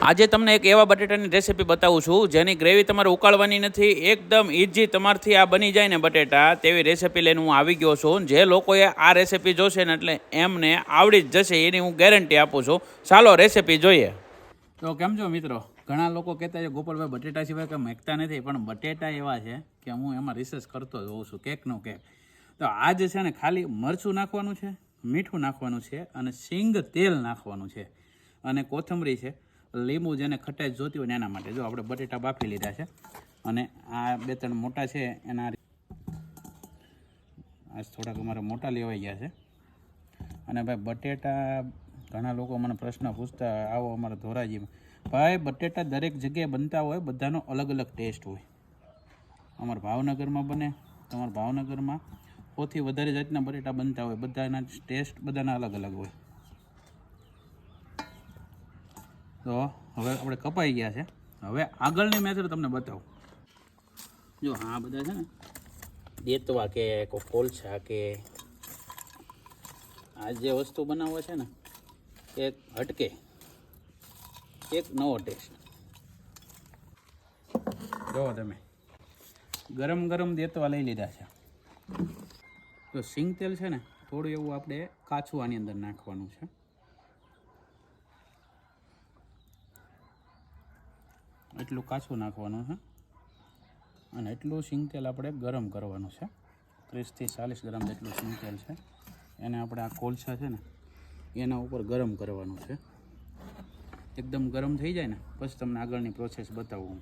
આજે તમને એક એવા બટેટાની રેસીપી બતાવું છું જેની ગ્રેવી તમારે ઉકાળવાની નથી, એકદમ ઇઝી તમારથી આ બની જાય ને બટેટા તેવી રેસીપી લઈને હું આવી ગયો છું. જે લોકોએ આ રેસીપી જોશે ને એટલે એમને આવડી જ જશે એની હું ગેરંટી આપું છું. ચાલો રેસીપી જોઈએ. તો કેમ છો મિત્રો? ઘણા લોકો કહેતા છે ગોપાલભાઈ બટેટા સિવાય કંઈ મેકતા નથી, પણ બટેટા એવા છે કે હું એમાં રિસર્ચ કરતો જ હોઉં છું કેકનો કેક. તો આજ છે ને ખાલી મરચું નાખવાનું છે, મીઠું નાખવાનું છે અને સિંગ તેલ નાખવાનું છે અને કોથમરી છે, લીંબુ જેને ખટાશ જોતી હોય ને એના માટે. જો આપણે બટેટા બાફી લીધા છે અને આ 2-3 મોટા છે એના આજ થોડાક અમારે મોટા લેવાઈ ગયા છે. અને ભાઈ બટેટા ઘણા લોકો મને પ્રશ્ન પૂછતા આવો અમારા ધોરાજીમાં, ભાઈ બટેટા દરેક જગ્યાએ બનતા હોય, બધાનો અલગ અલગ ટેસ્ટ હોય. અમારા ભાવનગરમાં બને, તમારા ભાવનગરમાં સૌથી વધારે જાતના બટેટા બનતા હોય, બધાના ટેસ્ટ બધાના અલગ અલગ હોય. તો હવે આપણે કપાઈ ગયા છે. હવે આગળની મેથડ તમને બતાવું. જો આ બધા છે ને દેતવા કે કોલસા કે આ જે વસ્તુ બનાવવા છે ને એક હટકે, એક નવો ટેસ્ટ. જો તમે ગરમ ગરમ દેતવા લઈ લીધા છે. તો સિંગ તેલ છે ને થોડું એવું આપણે કાચું આની અંદર નાખવાનું છે. એટલું કાચું નાખવાનું છે અને એટલું સિંગ તેલ આપણે ગરમ કરવાનું છે. 30 થી 40 ગ્રામ જેટલું સિંગ તેલ છે એને આપણે આ કોલસા છે ને એના ઉપર ગરમ કરવાનું છે. એકદમ ગરમ થઈ જાય ને પછી તમને આગળની પ્રોસેસ બતાવું.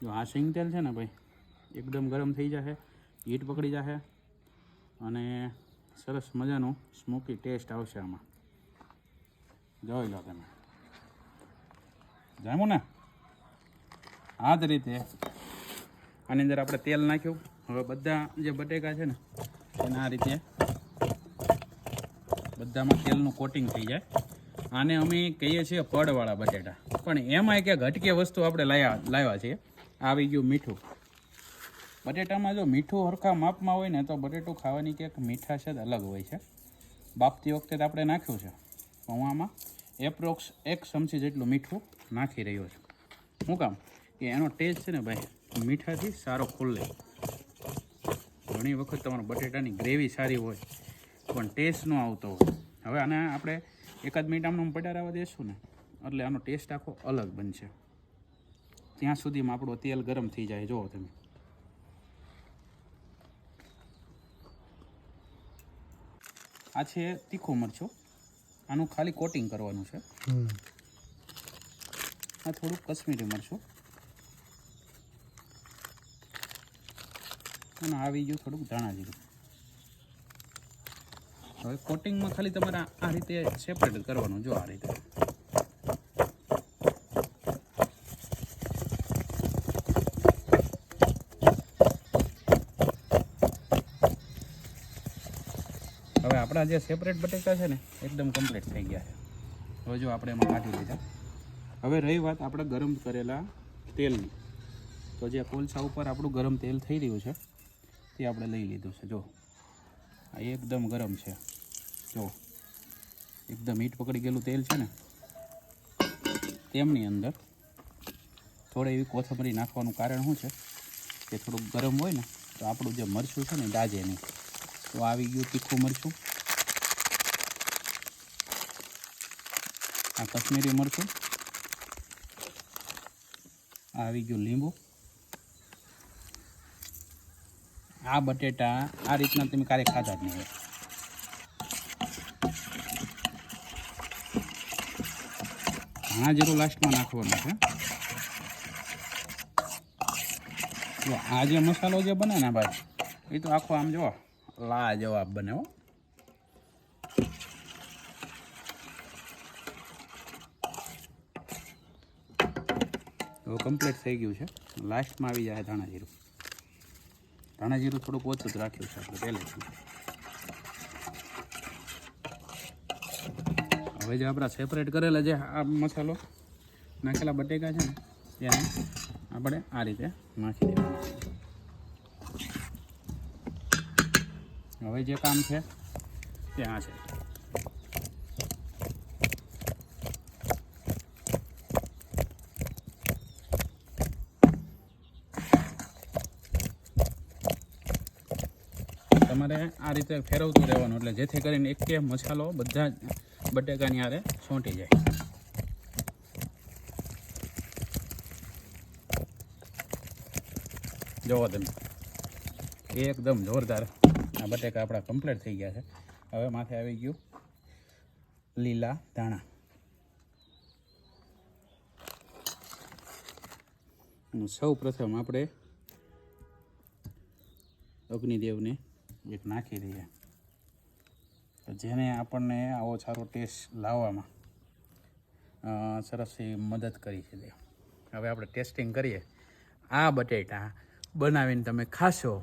જો આ સિંગ તેલ છે ને ભાઈ એકદમ ગરમ થઈ જશે, હીટ પકડી જશે અને સરસ મજાનું સ્મોકી ટેસ્ટ આવશે આમાં. જોઈ લો તમે, જામું ને આ જ રીતે આની અંદર આપણે તેલ નાખ્યું. હવે બધા જે બટેકા છે ને એને આ રીતે બધામાં તેલનું કોટિંગ થઈ જાય. આને અમે કહીએ છીએ પડવાળા બટેટા, પણ એમાં એક ઘટકી વસ્તુ આપણે લાવ્યા છીએ. આવી ગયું મીઠું. બટેટામાં જો મીઠું હરખા માપમાં હોય ને તો બટેટું ખાવાની કંઈક મીઠાશ જ અલગ હોય છે. બાફતી વખતે તો આપણે નાખ્યું છે, હું આમાં એપ્રોક્સ 1 ચમચી જેટલું મીઠું નાખી રહ્યો છું. શું કામ કે એનો ટેસ્ટ છે ને ભાઈ મીઠાથી સારો ખુલ્લે. ઘણી વખત તમારા બટેટાની ગ્રેવી સારી હોય પણ ટેસ્ટ ન આવતો હોય. હવે આને આપણે 1 મિનિટ આમનું પડારાવા દઈશું ને એટલે આનો ટેસ્ટ આખો અલગ બનશે. ત્યાં સુધીમાં આપણું તેલ ગરમ થઈ જાય. જુઓ તમે, આ છે તીખું મરચું, આનું ખાલી કોટિંગ કરવાનું છે. આ થોડુંક કશ્મીરી મરચું અને આવી ગયું થોડુંક ધાણા જીરું. હવે કોટિંગમાં ખાલી તમારે આ રીતે સેપરેટ કરવાનું. જો આ રીતે હવે આપણા જે સેપરેટ બટેકા છે ને એકદમ કમ્પ્લીટ થઈ ગયા છે. હવે જો આપણે એમાં કાઢી લીધા. હવે રહી વાત આપણે ગરમ કરેલા તેલની, તો જે કોલસા ઉપર આપણું ગરમ તેલ થઈ રહ્યું છે તે આપણે લઈ લીધું છે. જો આ એકદમ ગરમ છે. જો એકદમ હીટ પકડી ગયેલું તેલ છે ને તેમની અંદર થોડી એવી કોથમરી નાખવાનું કારણ શું છે કે થોડુંક ગરમ હોય ને તો આપણું જે મરચું છે ને દાજે નહીં. તો આવી ગયું તીખું મરચું, આ કશ્મીરી મરચું, આવી ગયું લીંબુ. આ બટેટા આ રીતના તમે ક્યારેય ખાધા જ નહીં હોય. ધાણા જીરું લાસ્ટમાં નાખવાનું છે. જો આ જે મસાલો જે બને ને ભાઈ એ તો આખો આમ જો લાજવાબ બને હો. તો કમ્પ્લીટ થઈ ગયું છે. લાસ્ટમાં આવી જાય ધાણા જીરું. ધાણા જીરું થોડુંક ઓછું જ રાખ્યું છે આપણે પહેલેથી. હવે જે આપણા સેપરેટ કરેલા જે આ મસાલો નાખેલા બટેકા છે ને તેને આપણે આ રીતે નાખી દેવાનું. હવે જે કામ છે તે આ છે. તમારે આ રીતે ફેરવતું રહેવાનું, એટલે જેથી કરીને એક કે મસાલો બધા જ બટેકાની આરે સોંટી જાય. જોવો તમે, એકદમ જોરદાર આ બટેકા આપણા કમ્પ્લીટ થઈ ગયા છે. હવે માથે આવી ગયું લીલા ધાણા. સૌ પ્રથમ આપણે અગ્નિદેવને એક નાખી દઈએ, જેને આપણને આવો સારો ટેસ્ટ લાવવામાં સરસ મદદ કરી છે. હવે આપણે ટેસ્ટિંગ કરીએ. આ બટેટા બનાવીને તમે ખાશો.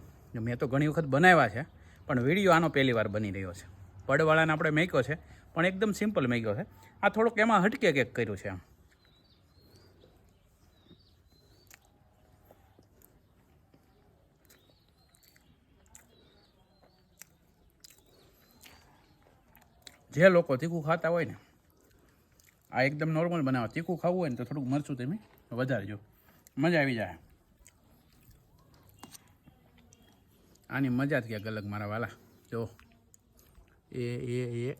મેં તો ઘણી વખત બનાવ્યા છે, પણ વિડીયો આનો પહેલી વાર બની રહ્યો છે. પડવાળાને આપણે મેક્યો છે, પણ એકદમ સિમ્પલ મેક્યો છે. આ થોડુંક એમાં હટકે કેક કર્યું છે. આમ જે લોકો તીખું ખાતા હોય ને, આ એકદમ નોર્મલ બનાવો. તીખું ખાવું હોય ને તો થોડુંક મરચું તમે વધારજો, મજા આવી જાય. આની મજા જ ક્યાંક અલગ મારા વાલા. જો એ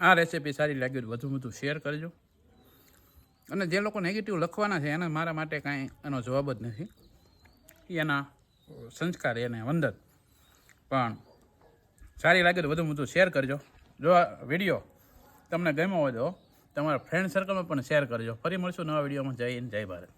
આ રેસીપી સારી લાગી વધુ શેર કરજો. અને જે લોકો નેગેટિવ લખવાના છે એને મારા માટે કાંઈ એનો જવાબ જ નથી. એના સંસ્કાર, એને વંદન. પણ સારી લાગે તો વધુ શેર કરજો. જો આ વિડીયો તમને ગમ્યો હોય તો તમારા ફ્રેન્ડ સર્કલમાં પણ શેર કરજો. ફરી મળશું નવા વિડીયોમાં. જય હિન્દ, જય ભારત.